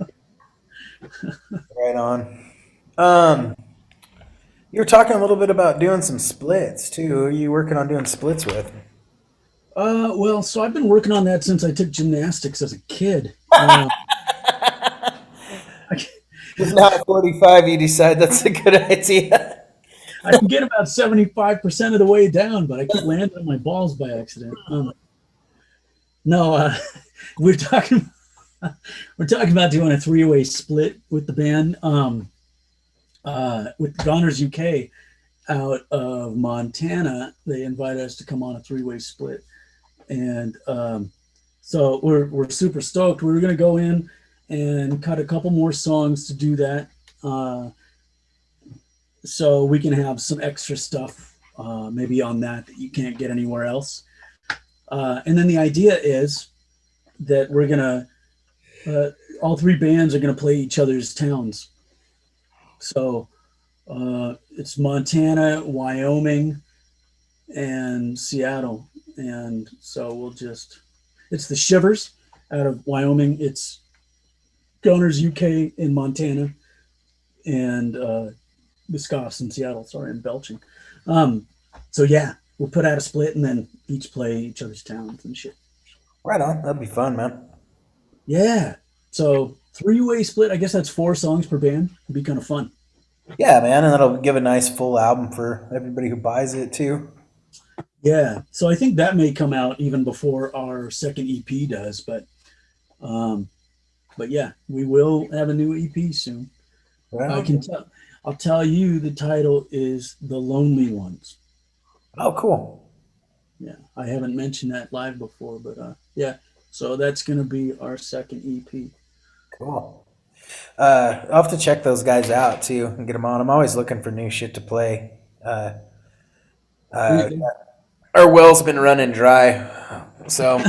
right on. Um, you were talking a little bit about doing some splits too. Who are you working on doing splits with? Well, so I've been working on that since I took gymnastics as a kid. Just now at 45, you decide that's a good idea. I can get about 75% of the way down, but I keep landing on my balls by accident. No, we're talking we're talking about doing a three-way split with the band, with Goners UK out of Montana. They invited us to come on a three-way split, and so we're super stoked. We were going to go in and cut a couple more songs to do that, so we can have some extra stuff maybe on that you can't get anywhere else. And then the idea is that we're gonna all three bands are gonna play each other's towns. So it's Montana, Wyoming, and Seattle, and so it's the Shivers out of Wyoming. It's Goners UK in Montana, and the Scoffs in Seattle. Sorry, I'm belching. So yeah, we'll put out a split and then each play each other's towns and shit. Right on. That'd be fun, man. Yeah. So three-way split. I guess that's 4 songs per band. It'd be kind of fun. Yeah, man, and that'll give a nice full album for everybody who buys it too. Yeah. So I think that may come out even before our second EP does, um, but yeah, we will have a new EP soon. Right I on. can tell. I'll tell you the title is The Lonely Ones. Oh, cool. Yeah, I haven't mentioned that live before, but yeah. So that's gonna be our second EP. Cool. I'll have to check those guys out too and get them on. I'm always looking for new shit to play. Uh, uh, We, our well's been running dry, so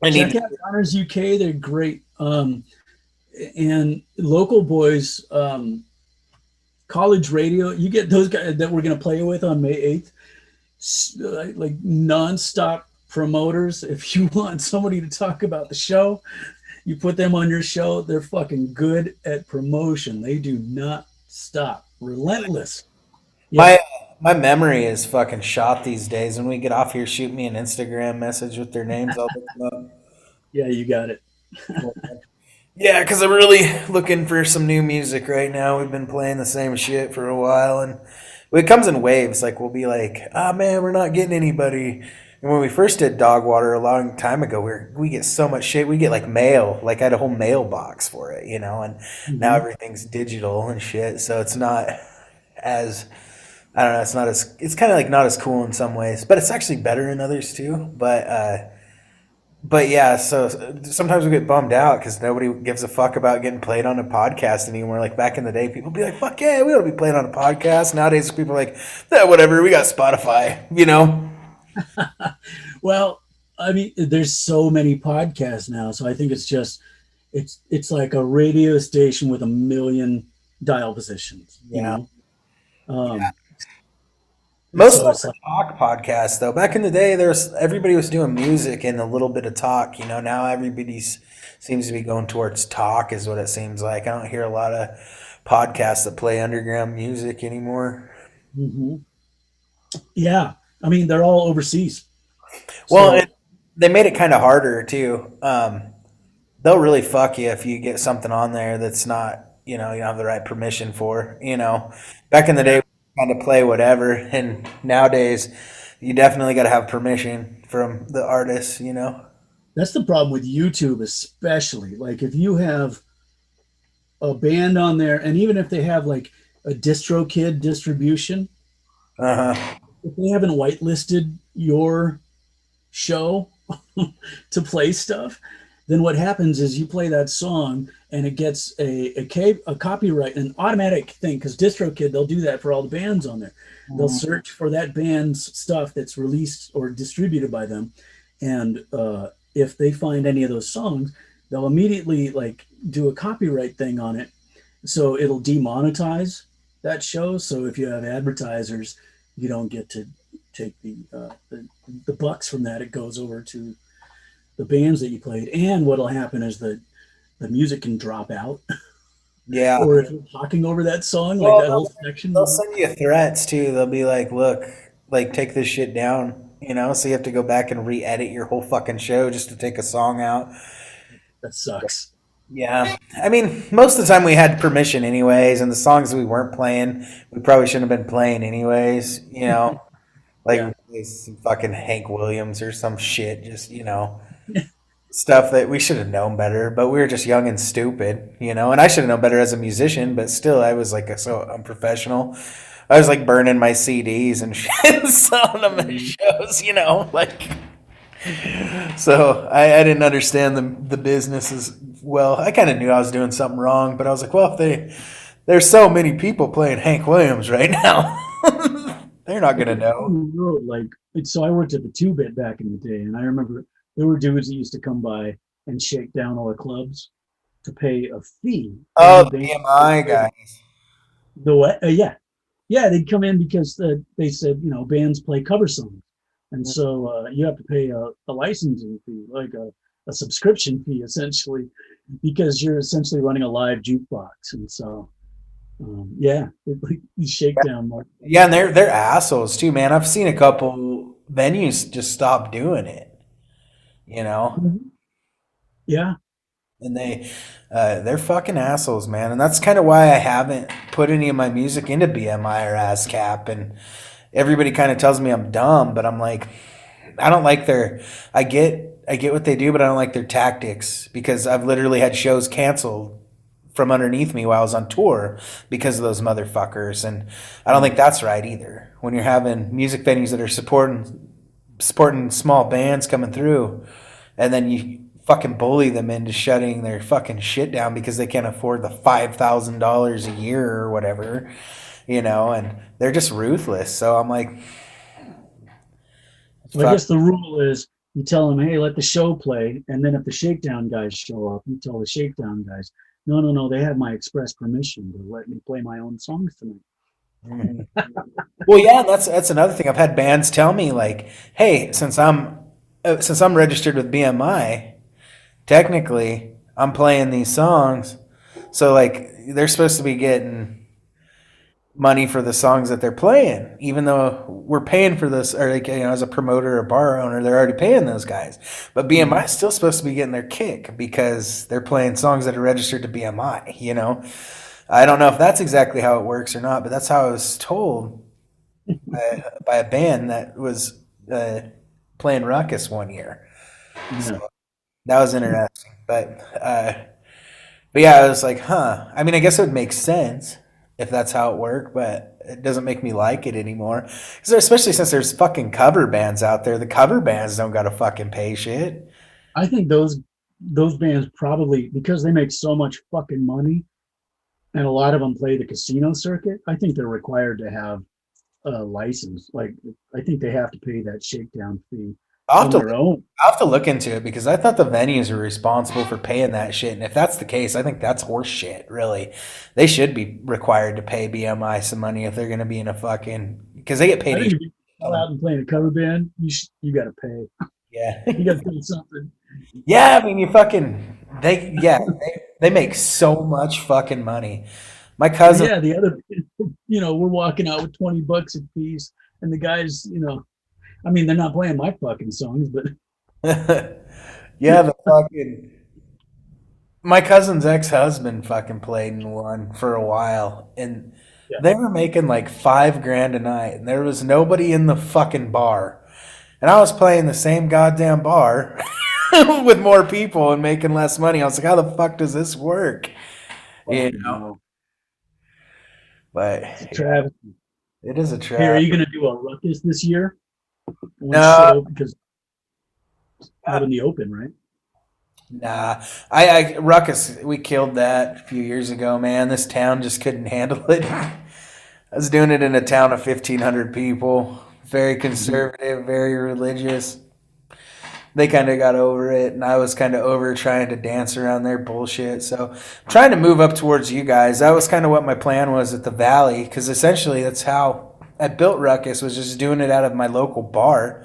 I need. check out Honors UK. They're great. And local boys, college radio. You get those guys that we're gonna play with on May 8th. Like nonstop promoters. If you want somebody to talk about the show, you put them on your show. They're fucking good at promotion. They do not stop. Relentless. Yeah. My memory is fucking shot these days. When we get off here, shoot me an Instagram message with their names. I'll look them Yeah, you got it. up. Yeah, because I'm really looking for some new music right now. We've been playing the same shit for a while, and it comes in waves. Like we'll be like, "Ah, man, we're not getting anybody." And when we first did Dog Water a long time ago, we get so much shit. We get like mail. Like I had a whole mailbox for it, you know. And now everything's digital and shit, so it's not as I don't know. It's not as it's kind of like not as cool in some ways, but it's actually better in others too. But yeah, so sometimes we get bummed out because nobody gives a fuck about getting played on a podcast anymore. Like back in the day, people be like, "Fuck yeah, we want to be played on a podcast." Nowadays, people are like, "Yeah, whatever, we got Spotify," you know. Well, I mean, there's so many podcasts now, so I think it's just it's like a radio station with a million dial positions. You Yeah. know. Um, Most so of it's them like, are talk podcasts, though. Back in the day, everybody was doing music and a little bit of talk. You know, now everybody's seems to be going towards talk, is what it seems like. I don't hear a lot of podcasts that play underground music anymore. mhm. Yeah, I mean, they're all overseas. Well, So they made it kind of harder too. They'll really fuck you if you get something on there that's not, you know, you don't have the right permission for. You know, back in the day, yeah, we kind of play whatever, and nowadays, you definitely got to have permission from the artists. You know. that's the problem with YouTube, especially. Like if you have a band on there, and even if they have like a DistroKid distribution, Uh huh. if they haven't whitelisted your show to play stuff, then what happens is you play that song and it gets a copyright, an automatic thing, because DistroKid, they'll do that for all the bands on there. They'll search for that band's stuff that's released or distributed by them. And if they find any of those songs, they'll immediately like do a copyright thing on it. So it'll demonetize that show. So if you have advertisers, you don't get to take the bucks from that. It goes over to the bands that you played. And what'll happen is the music can drop out, Yeah. or if you're talking over that song, like Well, that whole section. they'll send you threats too. They'll be like, "Look, like take this shit down." You know, so you have to go back and re-edit your whole fucking show just to take a song out. That sucks. Yeah. I mean, most of the time we had permission anyways, and the songs we weren't playing, we probably shouldn't have been playing anyways, you know. Like Yeah. some fucking Hank Williams or some shit, just, you know, stuff that we should have known better, but we were just young and stupid, you know. And I should have known better as a musician, but still I was like so unprofessional. I was like burning my CDs and shit, selling them at shows, you know, like so I didn't understand the business as well. I kind of knew I was doing something wrong, but I was like, well, there's so many people playing Hank Williams right now, they're not gonna know. Like, so I worked at the 2-bit back in the day, and I remember there were dudes that used to come by and shake down all the clubs to pay a fee for Oh, any the band. BMI guy. The what? Yeah, yeah, they'd come in because they said, you know, bands play cover songs, and so you have to pay a licensing fee, like a subscription fee, essentially, because you're essentially running a live jukebox. And so yeah, like these shakedown markets. Yeah, and they're assholes too, man. I've seen a couple venues just stop doing it, you know, Yeah, and they're fucking assholes, man. And that's kind of why I haven't put any of my music into BMI or ASCAP. And everybody kind of tells me I'm dumb, but I'm like, I don't like their. I get what they do, but I don't like their tactics because I've literally had shows canceled from underneath me while I was on tour because of those motherfuckers, and I don't think that's right either. When you're having music venues that are supporting small bands coming through, and then you fucking bully them into shutting their fucking shit down because they can't afford the $5,000 a year or whatever, and they're just ruthless. So I'm like, Well, I fuck. guess the rule is you tell them, hey, let the show play. And then if the shakedown guys show up, you tell the shakedown guys, no, no, no, they have my express permission to let me play my own songs tonight. Mhm. Well, yeah, that's another thing. I've had bands tell me like, "Hey, since I'm registered with BMI, technically I'm playing these songs, so like they're supposed to be getting money for the songs that they're playing, even though we're paying for this, or like as a promoter or bar owner, they're already paying those guys. But BMI is still supposed to be getting their kick because they're playing songs that are registered to BMI. I don't know if that's exactly how it works or not, but that's how I was told by a band that was uh, playing Ruckus one year. Yeah. So that was interesting. But yeah, I was like, huh. I mean, I guess it would make sense if that's how it worked, but it doesn't make me like it anymore. Because especially since there's fucking cover bands out there, the cover bands don't gotta fucking pay shit. I think those bands probably, because they make so much fucking money and a lot of them play the casino circuit, I think they're required to have a license. Like, I think they have to pay that shakedown fee I'll have on to their own. I'll have to look into it because I thought the venues were responsible for paying that shit. And if that's the case, I think that's horse shit, really. They should be required to pay BMI some money if they're going to be in a fucking, because they get I paid think each. if you go out and play in a cover band, you got to pay. Yeah. You got to pay something. Yeah. I mean, they make so much fucking money. My Well, cousin, yeah, the other, we're walking out with $20 a piece, and the guys, I mean, they're not playing my fucking songs, but yeah, my cousin's ex-husband fucking played in one for a while, and yeah, they were making like 5 grand a night, and there was nobody in the fucking bar. And I was playing the same goddamn bar with more people and making less money. I was like, how the fuck does this work? You fucking know? hell, But it's a yeah, travesty. it is a Hey, are trap. you gonna do a ruckus this year? Once shit No, open, because out in the open, right? nah. I Ruckus, we killed that a few years ago, man. This town just couldn't handle it. I was doing it in a town of 1,500 people. Very Mhm. conservative, very religious. They kind of got over it, and I was kind of over trying to dance around their bullshit. So, I'm trying to move up towards you guys. That was kind of what my plan was at the Valley, because essentially that's how I built Ruckus, was just doing it out of my local bar.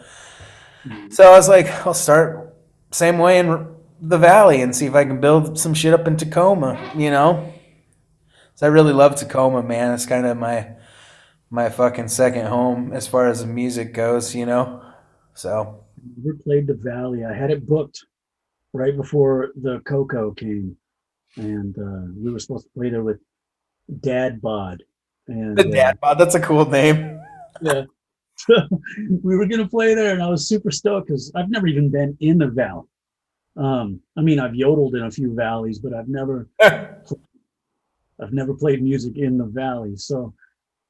Mhm. So I was like, I'll start same way in the Valley and see if I can build some shit up in Tacoma. So I really love Tacoma, man. It's kind of my fucking second home as far as the music goes. So. Never played the Valley. I had it booked right before the Coco came, and we were supposed to play there with Dad Bod, The and dad bod, that's a cool name. yeah, we were gonna play there, and I was super stoked because I've never even been in the Valley. I mean, I've yodeled in a few valleys, but I've never played music in the Valley. So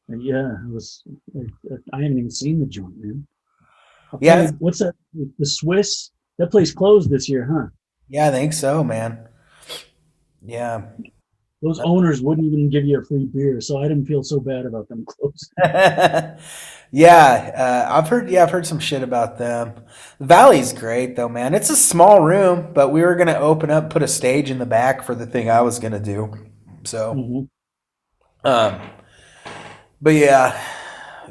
yeah, it was. I haven't even seen the joint, man. I Yeah, played. What's that? The Swiss. That place closed this year, huh? yeah, I think so, man. Yeah. Those owners wouldn't even give you a free beer, so I didn't feel so bad about them closing. Yeah, I've heard some shit about them. The Valley's great though, man. It's a small room, but we were gonna open up, put a stage in the back for the thing I was gonna do. So, Hmm. um, but yeah,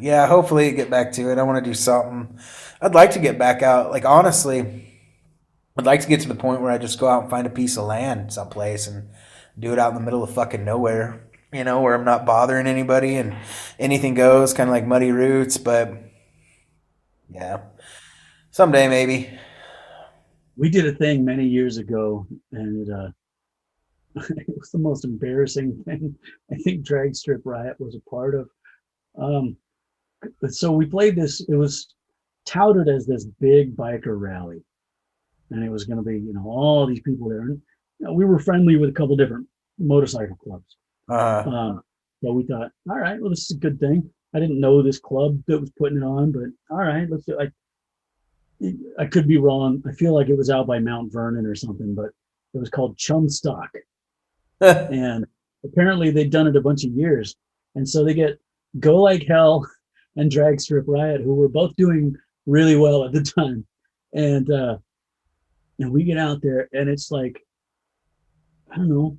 yeah. Hopefully, get back to it. I want to do something. I'd like to get back out. Like honestly, I'd like to get to the point where I just go out and find a piece of land someplace and do it out in the middle of fucking nowhere. Where I'm not bothering anybody and anything goes, kind of like Muddy Roots. But yeah, someday maybe. We did a thing many years ago, and it was the most embarrassing thing I think Drag Strip Riot was a part of. Um, so we played this. It was touted as this big biker rally, and it was going to be, all these people there. And, we were friendly with a couple different motorcycle clubs. Uh, Um, so we thought, all right, well, this is a good thing. I didn't know this club that was putting it on, but all right, let's do it. I could be wrong. I feel like it was out by Mount Vernon or something, but it was called Chumstock. And apparently they'd done it a bunch of years. And so they get Go Like Hell and Drag Strip Riot, who were both doing really well at the time. And we get out there and it's like, I don't know,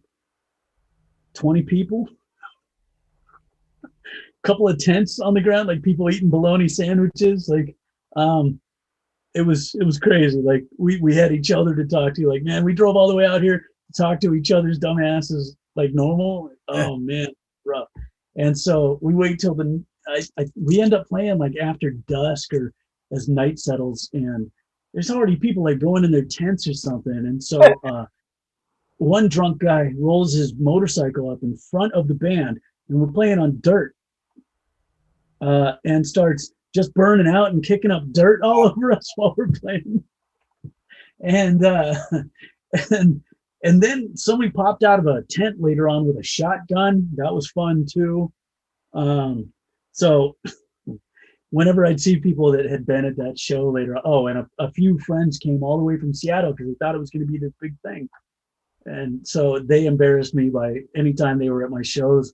20 people, couple of tents on the ground, like people eating bologna sandwiches. Like, it was crazy. Like we had each other to talk to. Like, man, we drove all the way out here to talk to each other's dumbasses like normal. Oh man, rough. And so we wait till we end up playing like after dusk or as night settles, and there's already people like going in their tents or something. And so one drunk guy rolls his motorcycle up in front of the band, and we're playing on dirt, and starts just burning out and kicking up dirt all over us while we're playing. And and then somebody popped out of a tent later on with a shotgun. That was fun too. So whenever I'd see people that had been at that show later, and a few friends came all the way from Seattle because they thought it was going to be this big thing. And so they embarrassed me by anytime they were at my shows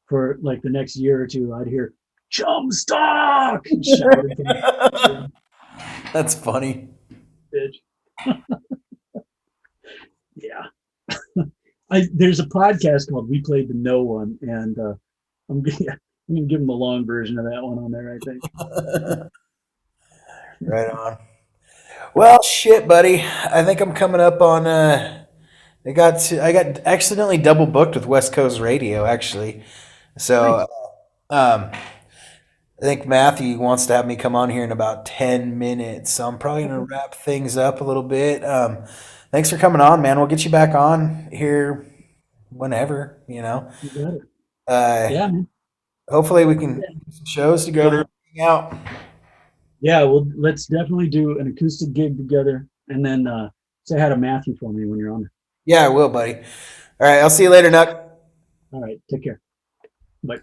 for like the next year or two, I'd hear Chumstock shouted. That's funny. Bitch. Yeah. There's a podcast called We Played the No One, and I'm gonna give them a long version of that one on there, I think. Right on. Well, shit, buddy. I think I'm coming up on. I got accidentally double booked with West Coast Radio, actually. So, I think Matthew wants to have me come on here in about 10 minutes. So I'm probably gonna wrap things up a little bit. Thanks for coming on, man. We'll get you back on here whenever, You got it. Yeah, man. Hopefully we can do some shows together, hang out. Yeah, well, let's definitely do an acoustic gig together, and then say hi to Matthew for me when you're on. Yeah, I will, buddy. All right, I'll see you later, Knuck. All right, take care. Bye.